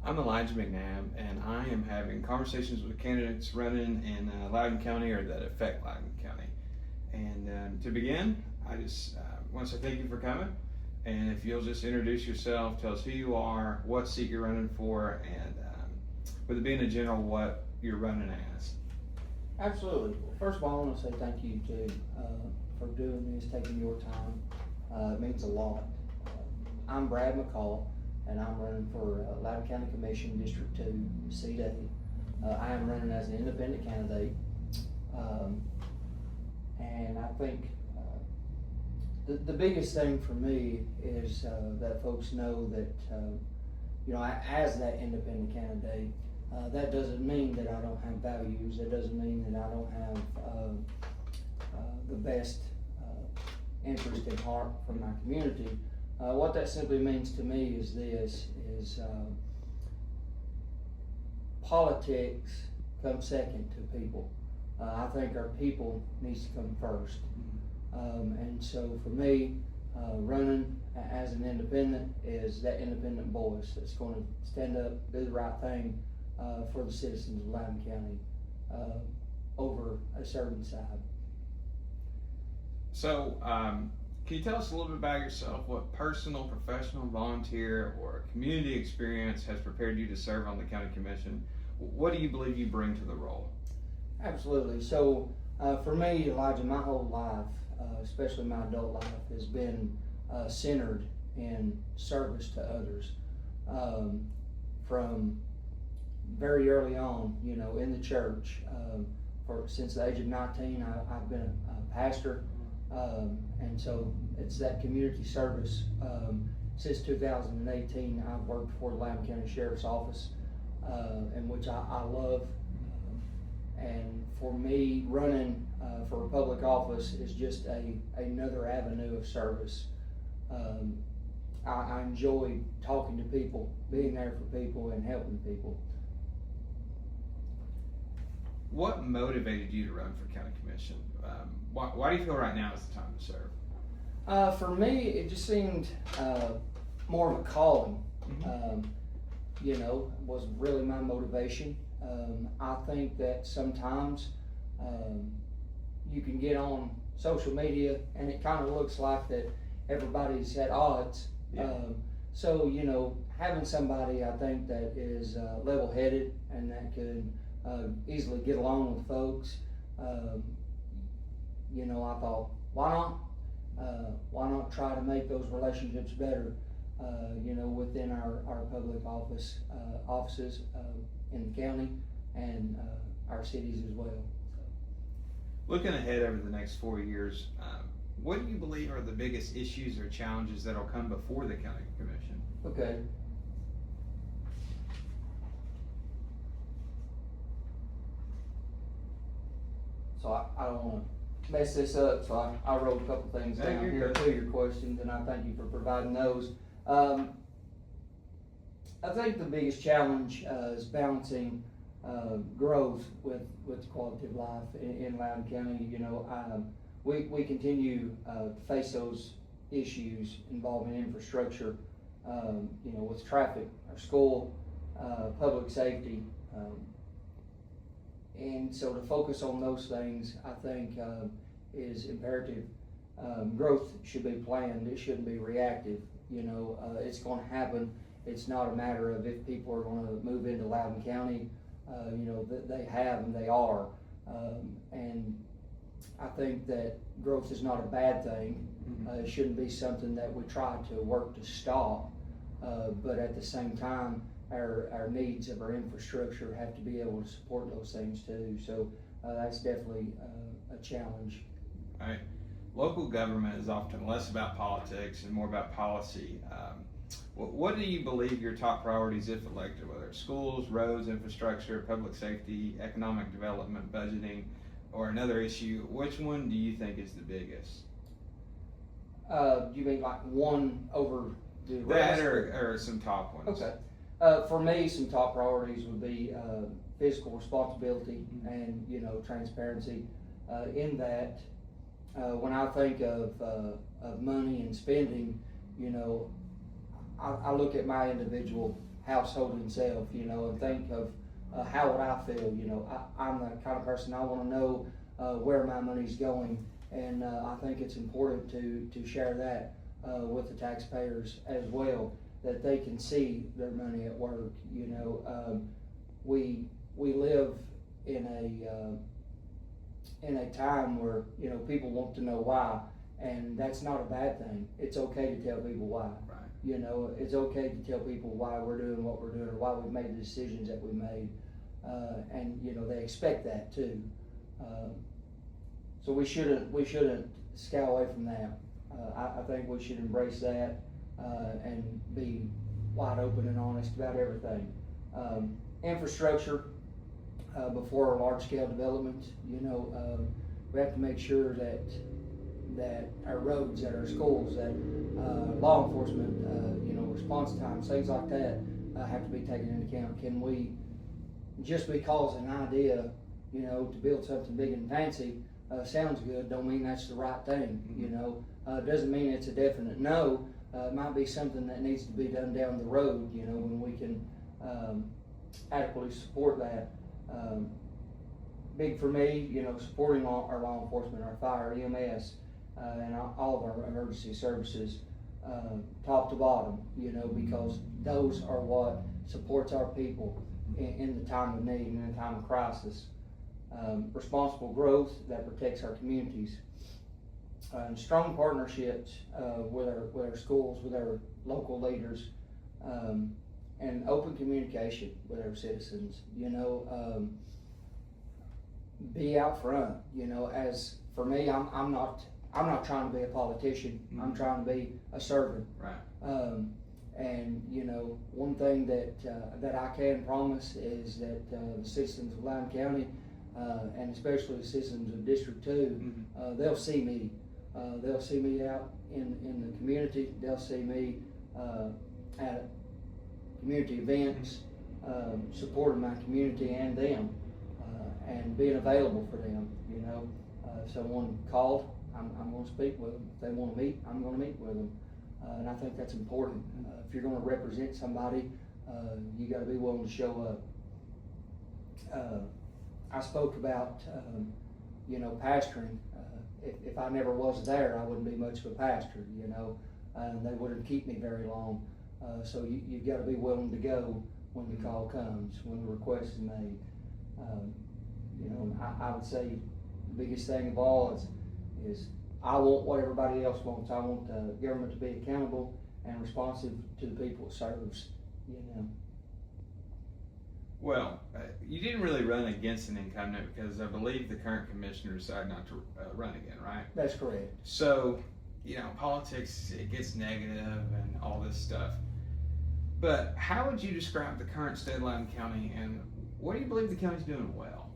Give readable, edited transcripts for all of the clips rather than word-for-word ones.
I'm Elijah McNabb, and I am having conversations with candidates running in Loudoun County or that affect Loudoun County. And to begin, I just want to say thank you for coming. And if you'll just introduce yourself, tell us who you are, what seat you're running for, and with it being a general, what you're running as. Absolutely. Well, first of all, I want to say thank you for doing this, taking your time. It means a lot. I'm Brad McCall, and I'm running for Loudoun County Commission, District 2, Seat A. I am running as an independent candidate, and I think the biggest thing for me is that folks know that, as that independent candidate, that doesn't mean that I don't have values. That doesn't mean that I don't have the best interest in heart for my community. What that simply means to me is this, politics comes second to people. I think our people needs to come first. And so for me, running as an independent is that independent voice that's going to stand up, do the right thing for the citizens of Loudoun County over a certain side. So, can you tell us a little bit about yourself? What personal, professional, volunteer, or community experience has prepared you to serve on the county commission? What do you believe you bring to the role? Absolutely. So, for me, Elijah, my whole life, especially my adult life, has been centered in service to others. From very early on, in the church, since the age of 19, I've been a pastor. And so it's that community service. Since 2018, I've worked for the Loudoun County Sheriff's Office, in which I love. And for me, running for a public office is just another avenue of service. I enjoy talking to people, being there for people, and helping people. What motivated you to run for county commission? Why do you feel right now is the time to serve? For me, it just seemed more of a calling. Was really my motivation. I think that sometimes you can get on social media and it kind of looks like that everybody's at odds. Yeah. So having somebody I think that is level-headed and that could easily get along with folks, I thought, why not try to make those relationships better, within our public offices in the county and our cities as well. Looking ahead over the next 4 years, what do you believe are the biggest issues or challenges that will come before the county commission? Okay. So I don't want to mess this up, so I wrote a couple things down here to your questions, and I thank you for providing those. I think the biggest challenge is balancing growth with quality of life in Loudoun County. We continue to face those issues involving infrastructure, with traffic, our school, public safety. And so to focus on those things, I think, is imperative. Growth should be planned. It shouldn't be reactive. It's going to happen. It's not a matter of if people are going to move into Loudoun County. They have and they are. And I think that growth is not a bad thing. It shouldn't be something that we try to work to stop. But at the same time, our needs of our infrastructure have to be able to support those things too. So that's definitely a challenge. Right. Local government is often less about politics and more about policy. What do you believe your top priorities, if elected, whether it's schools, roads, infrastructure, public safety, economic development, budgeting, or another issue? Which one do you think is the biggest? Do you mean like one over the That rest? or some top ones? Okay. For me, some top priorities would be fiscal responsibility and transparency. In that, when I think of money and spending, I look at my individual household himself, you know, and think of how would I feel, you know. I'm the kind of person, I want to know where my money's going, and I think it's important to share that with the taxpayers as well, that they can see their money at work, you know. We live in a time where, you know, people want to know why, and that's not a bad thing. It's okay to tell people why. Right. You know, it's okay to tell people why we're doing what we're doing, or why we've made the decisions that we made, and you know, they expect that too. So we shouldn't scowl away from that. I think we should embrace that and be wide open and honest about everything. Infrastructure before a large-scale development, you know, we have to make sure that our roads, that our schools, that law enforcement, you know, response times, things like that have to be taken into account. Can we, just because an idea, you know, to build something big and fancy sounds good, don't mean that's the right thing, you know. Doesn't mean it's a definite no. It might be something that needs to be done down the road, you know, when we can adequately support that. Big for me, you know, supporting our law enforcement, our fire, EMS, and all of our emergency services, top to bottom, you know, because those are what supports our people in the time of need and in the time of crisis. Responsible growth that protects our communities. And strong partnerships with our schools, with our local leaders, and open communication with our citizens. You know, be out front. You know, as for me, I'm not trying to be a politician. Mm-hmm. I'm trying to be a servant. Right. And you know, one thing that I can promise is that the citizens of Loudoun County, and especially the citizens of District 2, mm-hmm. They'll see me. They'll see me out in the community. They'll see me at community events, supporting my community and them, and being available for them. You know, if someone called, I'm going to speak with them. If they want to meet, I'm going to meet with them. And I think that's important. If you're going to represent somebody, you got to be willing to show up. I spoke about, you know, pastoring. If I never was there, I wouldn't be much of a pastor, you know, and they wouldn't keep me very long. So you've got to be willing to go when the call comes, when the request is made. You know, I would say the biggest thing of all is I want what everybody else wants. I want the government to be accountable and responsive to the people it serves, you know. Well, you didn't really run against an incumbent because I believe the current commissioner decided not to run again, right? That's correct. So, you know, politics, it gets negative and all this stuff. But how would you describe the current state of Loudoun County, and what do you believe the county's doing well?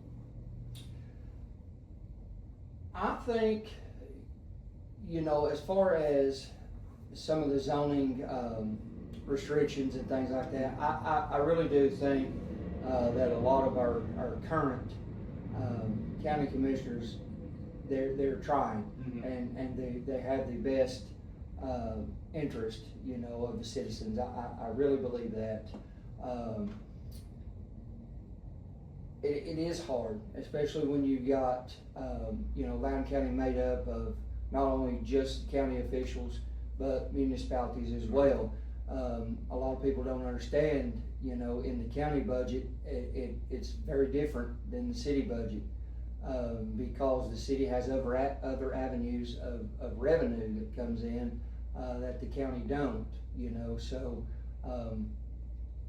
I think, you know, as far as some of the zoning restrictions and things like that, I really do think that a lot of our current county commissioners, they're trying, mm-hmm. and they have the best interest, you know, of the citizens. I really believe that. It is hard, especially when you got, you know, Loudoun County made up of not only just county officials, but municipalities as well. A lot of people don't understand, you know, in the county budget, it's very different than the city budget, because the city has other avenues of revenue that comes in that the county don't, you know. So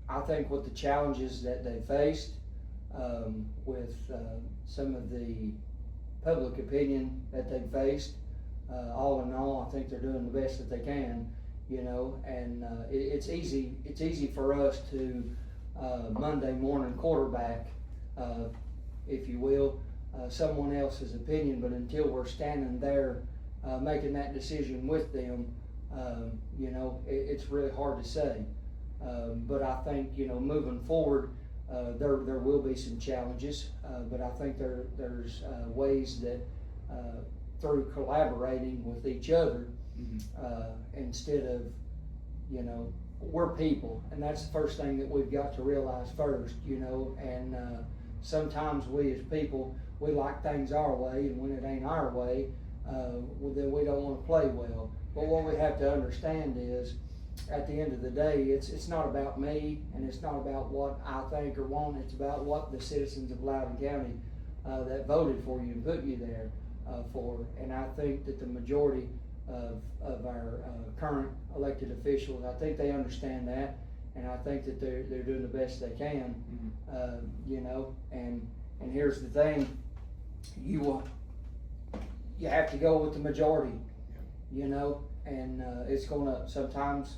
I think with the challenges that they faced, with some of the public opinion that they faced, all in all, I think they're doing the best that they can, you know. And it's easy for us to Monday morning quarterback, if you will, someone else's opinion, but until we're standing there making that decision with them, you know, it's really hard to say. But I think, you know, moving forward, there will be some challenges, but I think there's ways that through collaborating with each other, mm-hmm. Instead of, you know, we're people, and that's the first thing that we've got to realize first, you know, and sometimes we as people, we like things our way, and when it ain't our way, well, then we don't want to play well. But what we have to understand is, at the end of the day, it's not about me, and it's not about what I think or want. It's about what the citizens of Loudoun County that voted for you and put you there for. And I think that the majority of our current elected officials, I think they understand that, and I think that they're doing the best they can. You know, and here's the thing: you have to go with the majority. You know, and it's gonna sometimes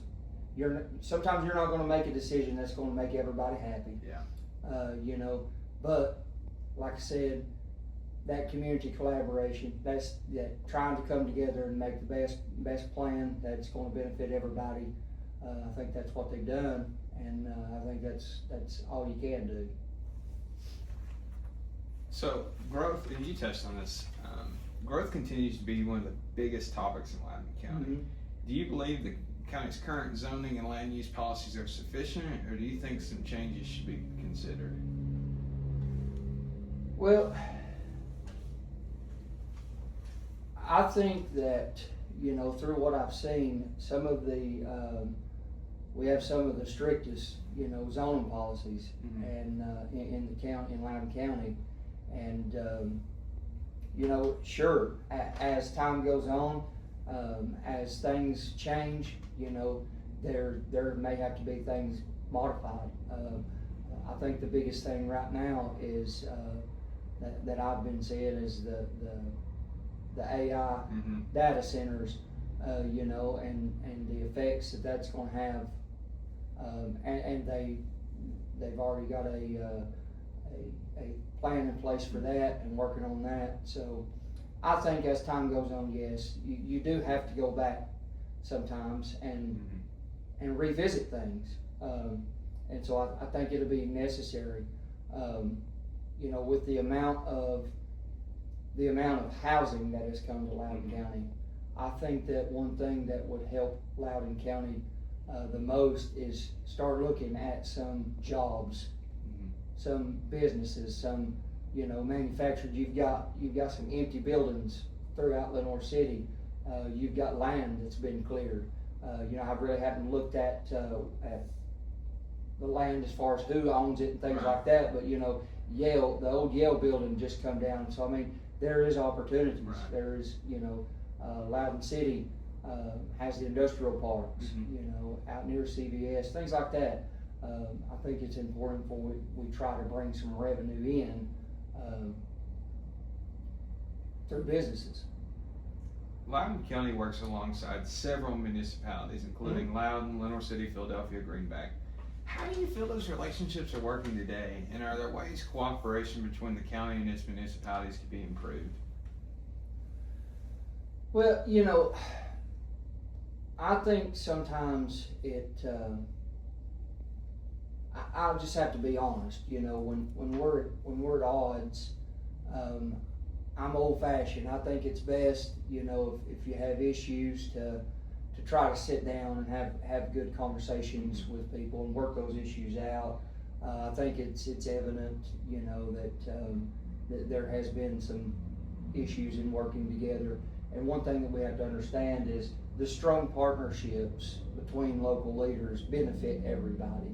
you're not gonna make a decision that's gonna make everybody happy. Yeah. You know, but like I said, that community collaboration, that trying to come together and make the best plan that's going to benefit everybody. I think that's what they've done, and I think that's all you can do. So growth, and you touched on this, growth continues to be one of the biggest topics in Loudoun County. Mm-hmm. Do you believe the county's current zoning and land use policies are sufficient, or do you think some changes should be considered? Well, I think that, you know, through what I've seen, some of the we have some of the strictest, you know, zoning policies, Mm-hmm. and in the county, in Loudoun County, and you know, sure, as time goes on, as things change, you know, there may have to be things modified. I think the biggest thing right now is that I've been seeing is the AI Mm-hmm. data centers, you know, and the effects that's going to have, and they've already got a plan in place for that and working on that. So I think as time goes on, yes, you do have to go back sometimes and Mm-hmm. and revisit things, and so I think it'll be necessary. You know, with the amount of housing that has come to Loudoun Mm-hmm. County, I think that one thing that would help Loudoun County the most is start looking at some jobs, Mm-hmm. some businesses, some, you know, manufacturers. You've got some empty buildings throughout Lenore City. You've got land that's been cleared. You know, I really haven't looked at the land as far as who owns it and things Right. like that, but you know, Yale, the old Yale building just come down. So I mean, there is opportunities. Right. There is, you know, Loudoun City has the industrial parks, Mm-hmm. you know, out near CVS, things like that. I think it's important for we try to bring some revenue in through businesses. Loudoun County works alongside several municipalities, including Mm-hmm. Loudoun, Lenore City, Philadelphia, Greenback. How do you feel those relationships are working today, and are there ways cooperation between the county and its municipalities could be improved? Well, you know, I think sometimes I'll just have to be honest. You know, when we're at odds, I'm old-fashioned. I think it's best, you know, if you have issues to try to sit down and have good conversations with people and work those issues out. I think it's evident, you know, that there has been some issues in working together. And one thing that we have to understand is the strong partnerships between local leaders benefit everybody.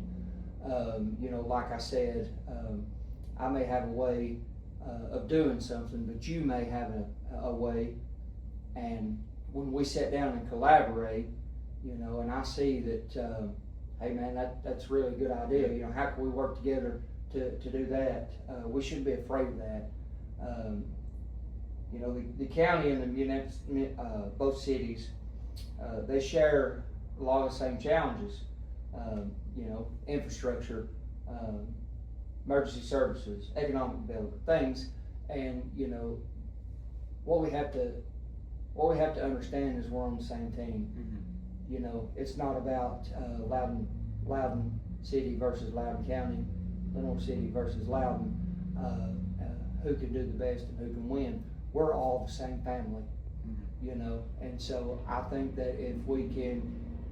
You know, like I said, I may have a way of doing something, but you may have a way, and when we sit down and collaborate, you know, and I see that, hey man, that's really a good idea. You know, how can we work together to do that? We shouldn't be afraid of that. You know, the county and the both cities, they share a lot of the same challenges. You know, infrastructure, emergency services, economic development, things, and you know, what we have to understand is we're on the same team. Mm-hmm. You know, it's not about Loudoun City versus Loudoun County, Lenore City versus Loudoun, who can do the best and who can win. We're all the same family, Mm-hmm. you know, and so I think that if we can,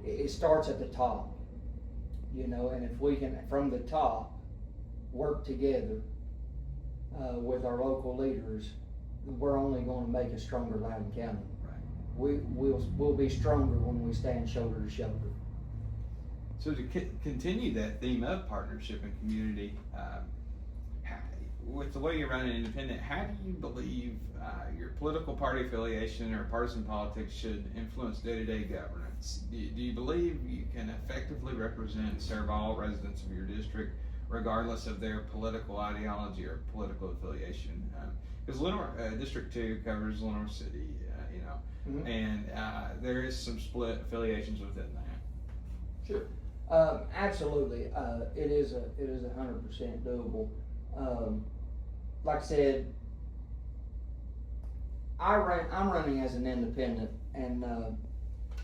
it starts at the top. you know, and if we can, from the top, work together with our local leaders, we're only going to make a stronger Loudoun County. Right. We'll be stronger when we stand shoulder to shoulder. So to continue that theme of partnership and community, with the way you run an independent, how do you believe your political party affiliation or partisan politics should influence day-to-day governance? Do you believe you can effectively represent and serve all residents of your district, regardless of their political ideology or political affiliation? Because District 2 covers Lenore City, you know, Mm-hmm. and there is some split affiliations within that. Sure. Absolutely. It is 100% doable. Like I said, I'm running as an independent, and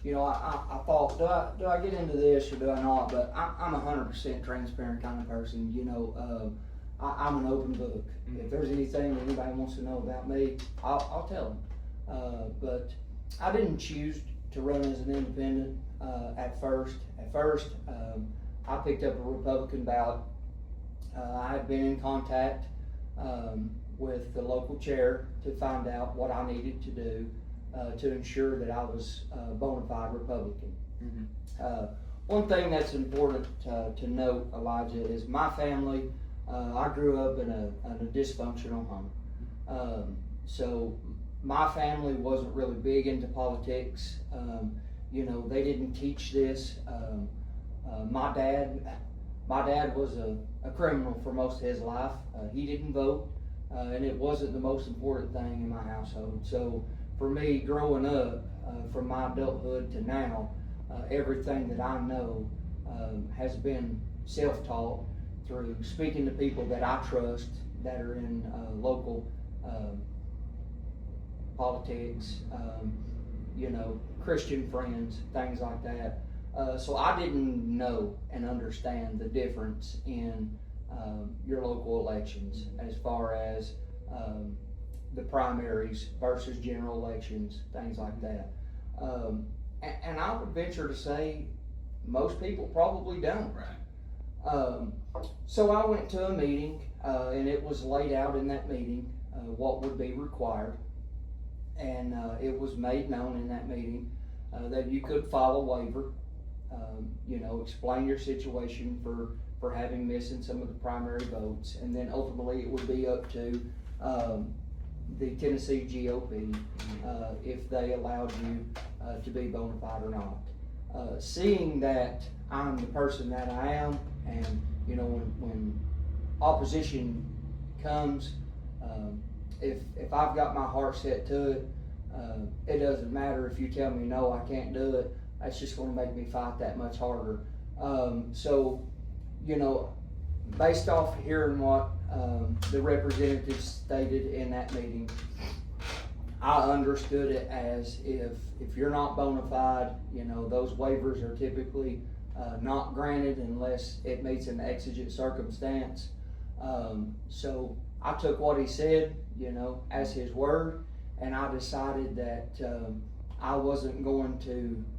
you know, I thought, do I get into this or do I not? But I'm 100% transparent kind of person. You know, I'm an open book. Mm-hmm. If there's anything that anybody wants to know about me, I'll tell them. But I didn't choose to run as an independent at first. I picked up a Republican ballot. I had been in contact with the local chair to find out what I needed to do to ensure that I was a bona fide Republican. Mm-hmm. One thing that's important to note, Elijah, is my family. I grew up in a dysfunctional home. So my family wasn't really big into politics. You know, they didn't teach this. My dad was a criminal for most of his life. He didn't vote, and it wasn't the most important thing in my household. So for me, growing up, from my adulthood to now, everything that I know has been self-taught through speaking to people that I trust that are in local politics, you know, Christian friends, things like that. So I didn't know and understand the difference in your local elections as far as the primaries versus general elections, things like that. And I would venture to say most people probably don't. Right. So I went to a meeting, and it was laid out in that meeting what would be required. And it was made known in that meeting that you could file a waiver, you know, explain your situation for having missing some of the primary votes, and then ultimately it would be up to the Tennessee GOP if they allowed you to be bona fide or not. Seeing that I'm the person that I am, and you know, when opposition comes, if I've got my heart set to it, it doesn't matter if you tell me no, I can't do it. That's just going to make me fight that much harder. So, you know, based off hearing what the representatives stated in that meeting, I understood it as if you're not bona fide, you know, those waivers are typically not granted unless it meets an exigent circumstance. So I took what he said, you know, as his word, and I decided that I wasn't going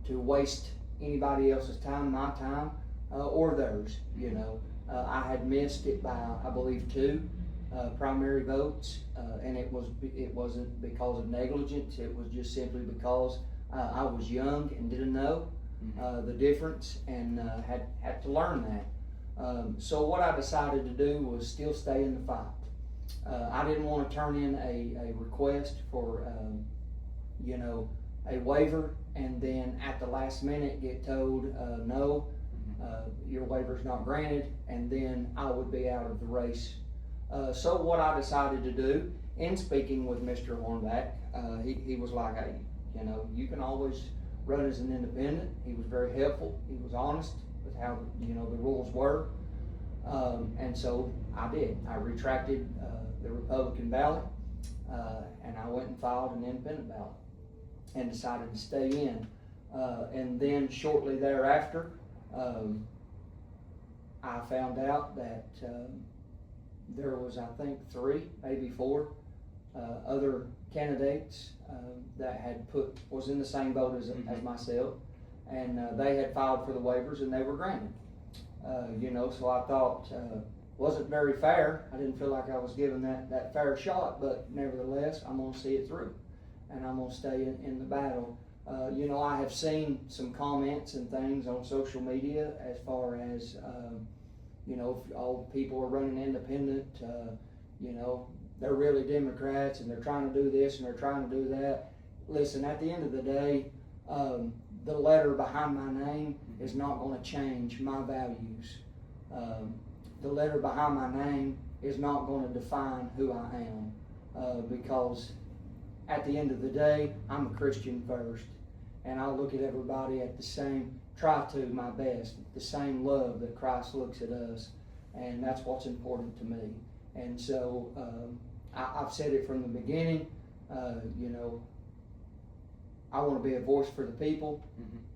to waste anybody else's time, my time, or theirs. You know, I had missed it by, I believe, 2 primary votes, and it wasn't because of negligence. It was just simply because I was young and didn't know the difference, and had to learn that. So what I decided to do was still stay in the fight. I didn't want to turn in a request for, you know, a waiver, and then at the last minute get told, no, your waiver's not granted, and then I would be out of the race. So what I decided to do, in speaking with Mr. Hornback, he was like, hey, you know, you can always run as an independent. He was very helpful. He was honest with how, you know, the rules were. And so I did. I retracted the Republican ballot, and I went and filed an independent ballot and decided to stay in. And then shortly thereafter, I found out that there was, I think, 3, maybe 4 other candidates that was in the same boat as myself, and they had filed for the waivers and they were granted. You know, so I thought, wasn't very fair. I didn't feel like I was given that fair shot, but nevertheless, I'm going to see it through, and I'm going to stay in the battle. You know, I have seen some comments and things on social media as far as, you know, if all people are running independent, you know, they're really Democrats and they're trying to do this and they're trying to do that. Listen, at the end of the day, the letter behind my name is not going to change my values. The letter behind my name is not going to define who I am, because at the end of the day, I'm a Christian first, and I look at everybody at the same, try to my best, the same love that Christ looks at us, and that's what's important to me. And so I've said it from the beginning, you know, I want to be a voice for the people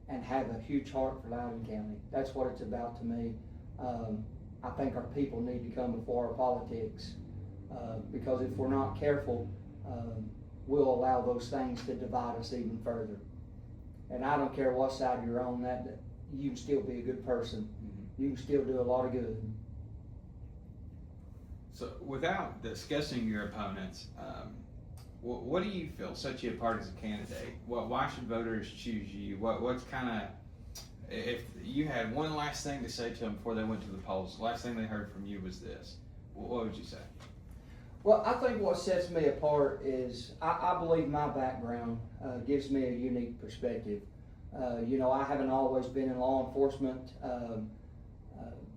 and have a huge heart for Loudoun County. That's what it's about to me. I think our people need to come before our politics, because if we're not careful, we'll allow those things to divide us even further. And I don't care what side you're on, that you can still be a good person. You can still do a lot of good. So without discussing your opponents, what do you feel sets you apart as a candidate? Why should voters choose you? What's kind of, if you had one last thing to say to them before they went to the polls, the last thing they heard from you was this, what would you say? Well, I think what sets me apart is I believe my background gives me a unique perspective. You know, I haven't always been in law enforcement.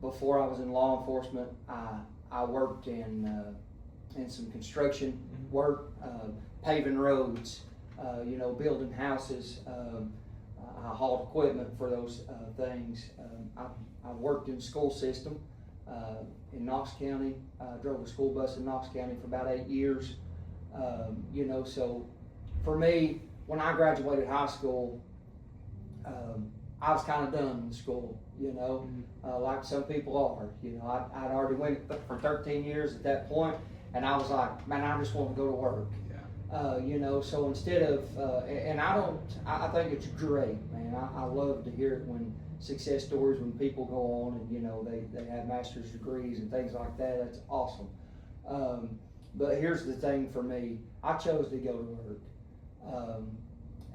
Before I was in law enforcement, I worked in some construction work, paving roads, you know, building houses. I hauled equipment for those things. I worked in the school system in Knox County. I drove a school bus in Knox County for about 8 years. You know, so for me, when I graduated high school, I was kind of done with school, you know, like some people are. You know, I'd already went for 13 years at that point, and I was like, man, I just want to go to work. You know, so instead of, and I think it's great, man. I love to hear it when success stories, when people go on and, you know, they have master's degrees and things like that. That's awesome. But here's the thing for me. I chose to go to work,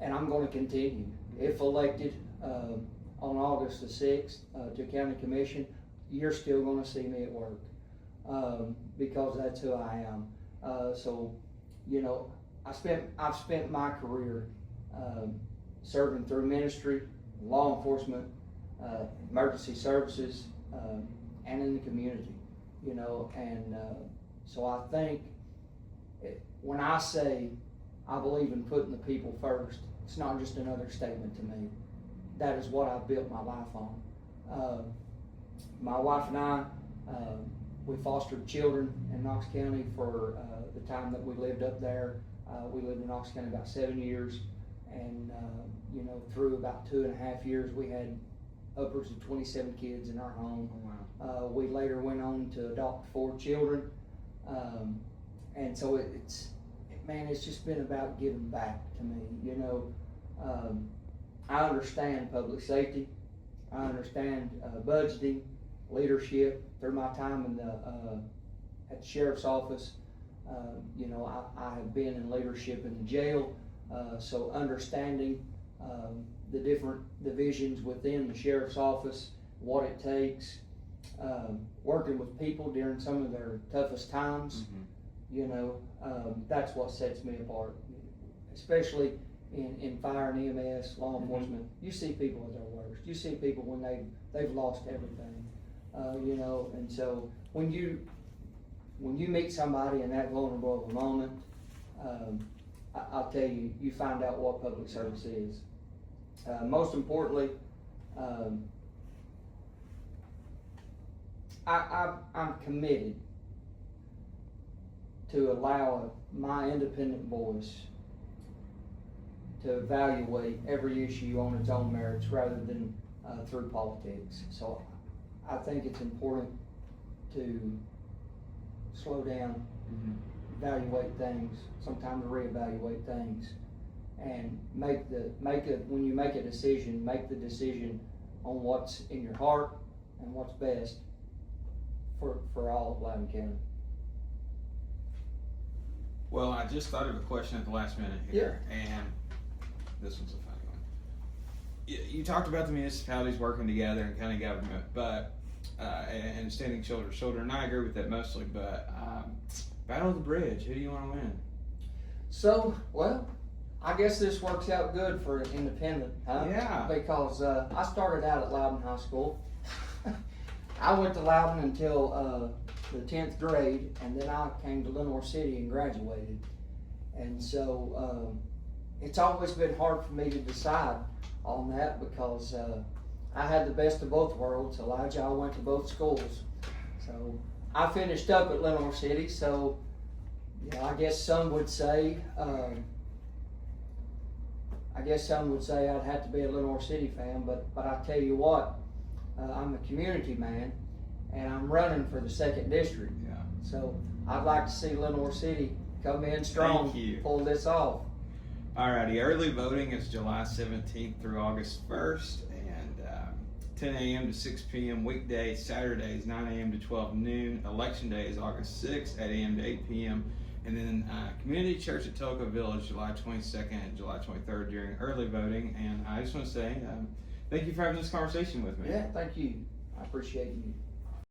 and I'm going to continue. If elected on August the 6th to County Commission, you're still going to see me at work, because that's who I am. So, you know, I've spent my career serving through ministry, law enforcement, emergency services, and in the community, you know, and so I think when I say I believe in putting the people first, it's not just another statement to me. That is what I've built my life on. My wife and I, we fostered children in Knox County for the time that we lived up there. We lived in Knox County about 7 years, and you know, through about 2.5 years, we had upwards of 27 kids in our home. Oh, wow. We later went on to adopt 4 children, and so it's just been about giving back to me. You know, I understand public safety, I understand budgeting, leadership through my time in at the sheriff's office. You know, I have been in leadership in the jail, so understanding the different divisions within the sheriff's office, what it takes, working with people during some of their toughest times, you know, that's what sets me apart, especially in fire and EMS, law enforcement. You see people at their worst. You see people when they've lost everything, you know, and so when you meet somebody in that vulnerable of a moment, I'll tell you, you find out what public service is. Most importantly, I'm committed to allow my independent voice to evaluate every issue on its own merits rather than through politics. So I think it's important to slow down, evaluate things, sometimes reevaluate things, and when you make a decision, make the decision on what's in your heart, and what's best for all of Loudoun County. Well, I just thought of a question at the last minute here, and this one's a funny one. You talked about the municipalities working together and county government, but and standing shoulder to shoulder, and I agree with that mostly. But Battle of the Bridge, who do you want to win? So, well, I guess this works out good for an independent, huh? Yeah. Because I started out at Loudoun High School. I went to Loudoun until the 10th grade, and then I came to Lenore City and graduated. And so it's always been hard for me to decide on that because I had the best of both worlds. Elijah, I went to both schools. So I finished up at Lenore City, so I guess some would say I'd have to be a Lenore City fan, but I tell you what, I'm a community man, and I'm running for the 2nd district. Yeah. So I'd like to see Lenore City come in strong, Thank you. pull this off. Alrighty, early voting is July 17th through August 1st, and 10 a.m. to 6 p.m. weekdays, Saturdays 9 a.m. to 12 noon. Election day is August 6th, 8 a.m. to 8 p.m. And then Community Church at Toca Village, July 22nd and July 23rd during early voting. And I just want to say thank you for having this conversation with me. Yeah, thank you. I appreciate you